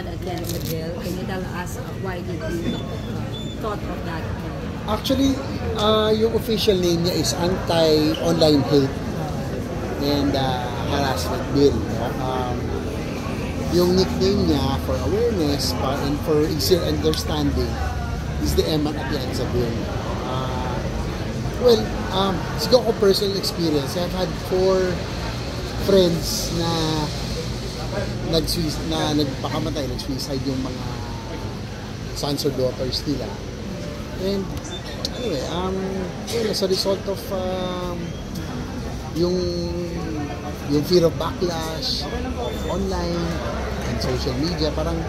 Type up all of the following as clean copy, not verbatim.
Eman Atienza bill. Can you tell us why did you thought of that? Actually, yung official name niya is Anti-Online Hate and Harassment Bill. Yung nickname niya for awareness and for easier understanding is the Eman Atienza Bill. Well, siguro ko personal experience. I've had 4 friends na nagpakamatay, nag-suicide yung mga sons or daughters nila. And anyway, well, as a result of yung fear of backlash online and social media, parang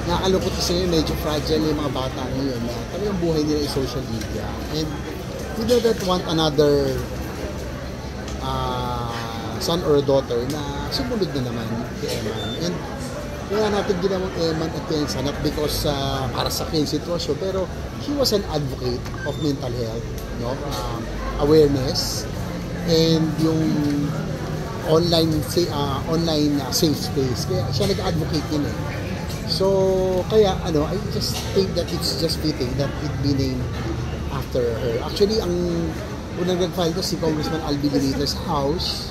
nakakalungkot kasi medyo fragile yung mga bata ngayon na talagang buhay nila yung social media. And we don't want another son or daughter na sumunod na naman kay Eman. And kaya natin ginawang Eman Atienza, not because para sa akin sitwasyon, pero he was an advocate of mental health, no? Awareness, and yung online safe space. Kaya siya nag-advocate yun eh. So, kaya I just think that it's just fitting that it be named after her. Actually, ang unang nag-file ko si Congressman Albi Benitez's house,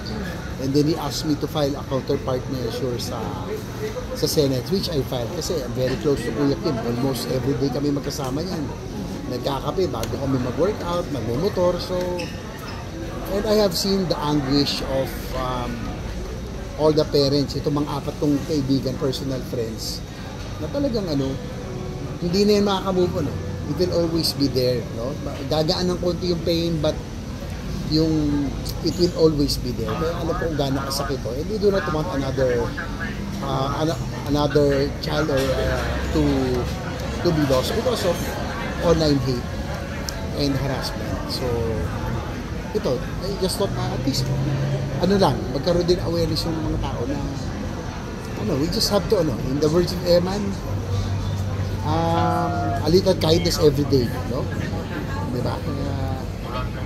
and then he asked me to file a counterpart measure sa Senate, which I filed kasi I'm very close to Kuya Kim. Almost every day kami magkasama yan. Nagkakape bago kami mag-workout, mag-motor. So, and I have seen the anguish of all the parents, itong mga 4 kaibigan, personal friends, na talagang hindi na yan makaka-move on. It will always be there, no? Gagaan ng konti yung pain, but it will always be there. Kaya alam ko kung gaano kasakit to. And we do not want another child or to be lost because of online hate and harassment. So, ito, I just thought na at least, magkaroon din awareness yung mga tao na, we just have to, in the words of Eman, a little kindness every day, no? Diba?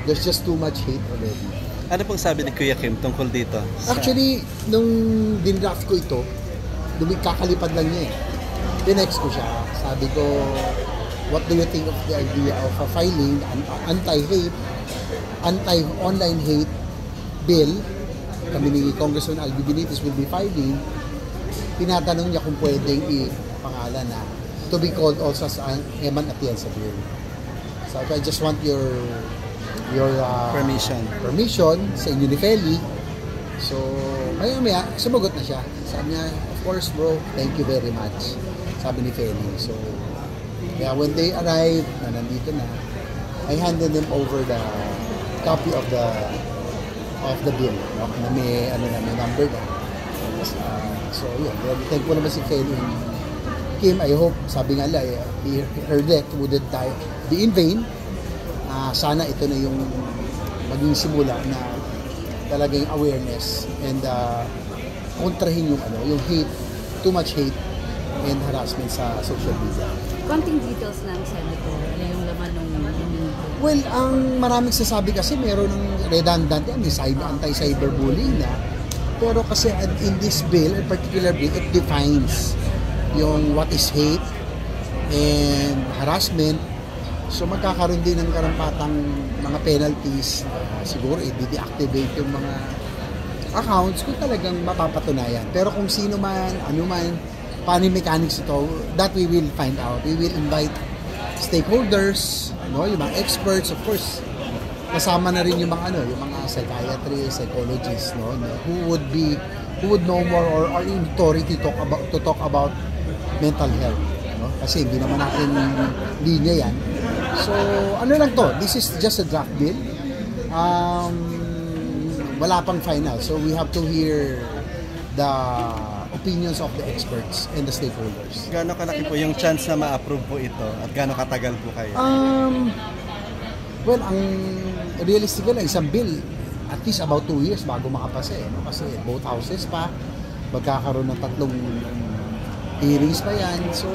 There's just too much hate already. Ano pong sabi ni Kuya Kim tungkol dito? Actually, nung dinraft ko ito, kakalipad lang niya eh. Tinext ko siya. Sabi ko, what do you think of the idea of filing an anti-online hate bill? Kami ni Congressman Albi Benitez will be filing. Tinatanong niya kung pwedeng i-pangalan na to be called also as an Eman Atienza bill. So I just want your permission sa inyo ni Feli. So maya sumagot na siya. Sabi niya, of course bro, thank you very much. Sabi ni Feli. So when they arrived na nandito na, I handed them over the copy of the bill, no? Na may number na. So thankful naman si Feli and Kim. I hope, sabi nga her death wouldn't be in vain. Sana ito na yung maging simula na talagang awareness and kontrahin yung hate, too much hate and harassment sa social media. Konting details lang, Senator, na yung laman ng Well, ang maraming sasabi kasi meron ng redundant may anti-cyberbullying na. Pero kasi in this bill, in particular bill, it defines yung what is hate and harassment. So magkakaroon din ng karampatang mga penalties. Siguro i-deactivate yung mga accounts kung talagang mapapatunayan. Pero kung sino man, ano man, paano yung mechanics ito, that we will find out. We will invite stakeholders, yung mga experts, of course. Kasama na rin yung mga yung mga psychiatrists, psychologists, who would know more or are in authority to talk about mental health, kasi hindi naman natin linya yan. So lang to, this is just a draft bill. Wala pang final, so we have to hear the opinions of the experts and the stakeholders. Gaano kalaki po yung chance na ma-approve po ito at gaano katagal po kayo? Well, ang realistic na isang bill, at least about 2 years bago makapasa kasi both houses pa, magkakaroon ng 3 hearings pa yan. So,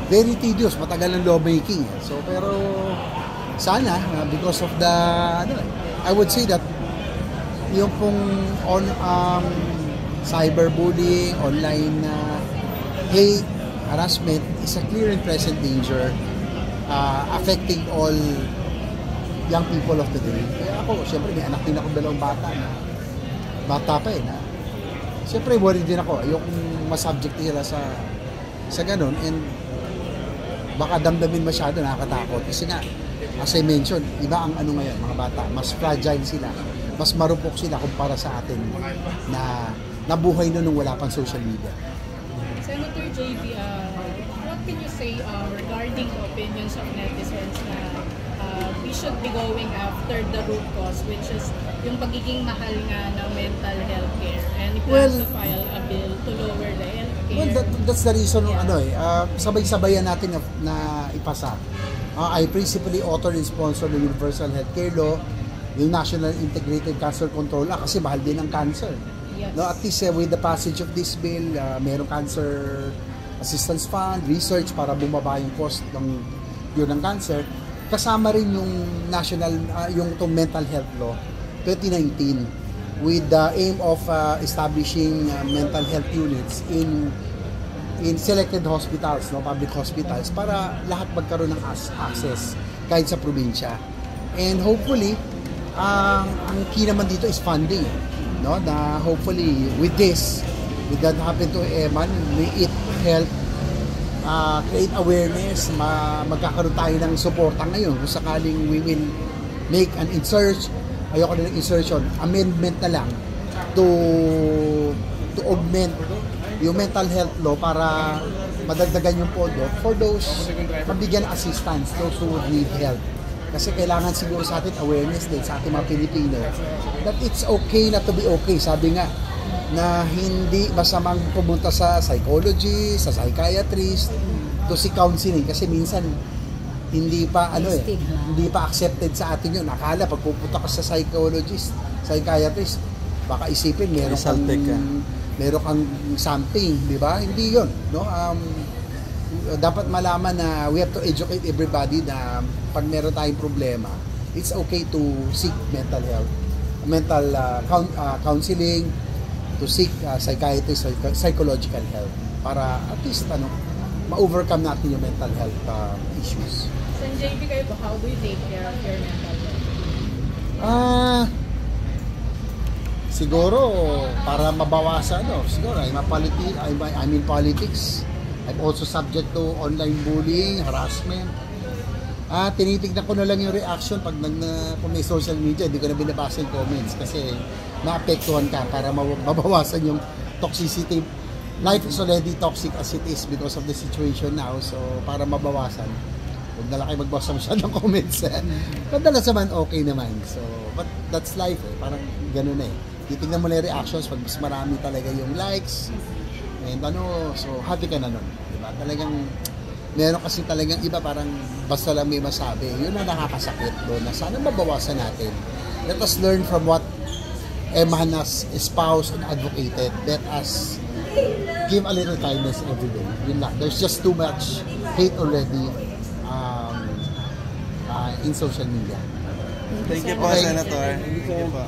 very tedious, matagal ng lawmaking. So, pero sana, because of the, I would say that, yung pong cyberbullying, online hate, harassment is a clear and present danger affecting all young people of today. Kaya ako, syempre may anak din ako dalawang bata na bata pa na syempre worried din ako. Ayokong masubject nila sa ganun, and baka damdamin masyado, nakakatakot. Kasi nga, as I mentioned, iba ang ano ngayon, mga bata, mas fragile sila, mas marupok sila kumpara sa atin na nabuhay nung wala pang social media. Senator JB, what can you say regarding the opinions of netizens na we should be going after the root cause, which is yung pagiging mahal nga ng mental health care, and if Well, to file a bill to lower the health care? Well, that's the reason, Yeah. sabay-sabayan natin na ipasa. I principally author and sponsor the Universal Healthcare Law, yung National Integrated Cancer Control Act, kasi mahal din ang cancer. Yes. No, at least with the passage of this bill, merong cancer assistance fund, research para bumaba yung cost ng cancer. Kasama rin yung national, yung itong mental health law 2019 with the aim of establishing mental health units in selected hospitals, no, public hospitals, para lahat magkaroon ng access kahit sa probinsya. And hopefully, ang key naman dito is funding, no, na hopefully with that happen to Eman, may it help create awareness, magkakaroon tayo ng suporta ngayon kung sakaling we will make an amendment na lang to augment yung mental health law para madagdagan yung pondo for those mabigyan assistance, those who need help. Kasi kailangan siguro sa atin awareness din sa ating mga Pilipino that it's okay not to be okay. Sabi nga na hindi masamang pumunta sa psychologist, sa psychiatrist, to seek counseling, kasi minsan hindi pa hindi pa accepted sa atin yun. Akala pag pupunta ka sa psychologist, psychiatrist, baka isipin meron kang something, di ba? Hindi yun, no? Dapat malaman na we have to educate everybody na pag meron tayong problema, it's okay to seek mental counseling, to seek psychiatrist, psychological help para at least ma-overcome natin yung mental health issues. So, JB, kayo ba, how do you take care of your mental health? Siguro para mabawasan, siguro I'm in politics. I'm also subject to online bullying, harassment. Tinitignan ko na lang yung reaction pag kung may social media, hindi ko na binabasa yung comments kasi maapektuhan ka para mabawasan yung toxicity. Life is already toxic as it is because of the situation now. So, para mabawasan, huwag na lang kayo magbasa masyadong comments. Madalas naman, okay naman. So, but that's life Parang ganun Titignan mo na yung reactions pag mas marami talaga yung likes. And so happy ka na nun. Diba? Talagang, meron kasi talagang iba parang basta lang may masabi. Yun ang nakakasakit doon na sana mabawasan natin. Let us learn from what Eman has espoused and advocated. Let us give a little kindness every day. Yun lang. There's just too much hate already in social media. Thank you po, Senator. Thank you po.